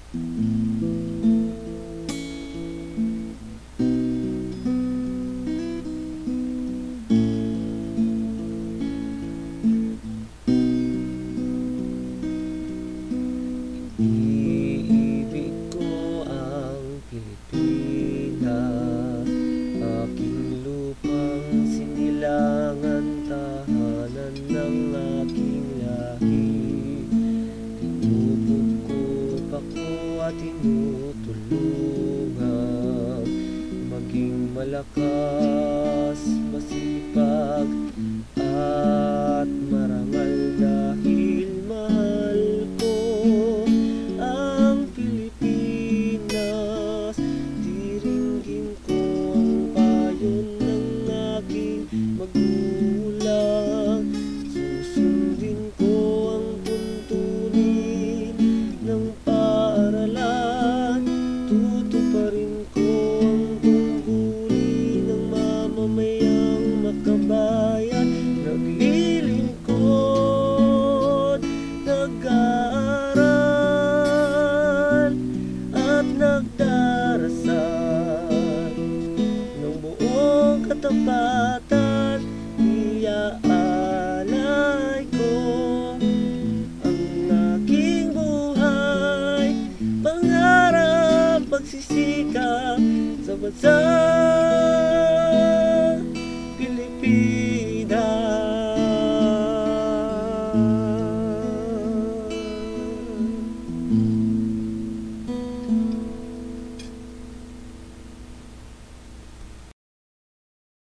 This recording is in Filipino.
Iibig ko ang Pilipinas, aking lupang sinilangan, tahanan ng aking lahi. Tinutugkop ako at tinutulungan maging malakas, masipag at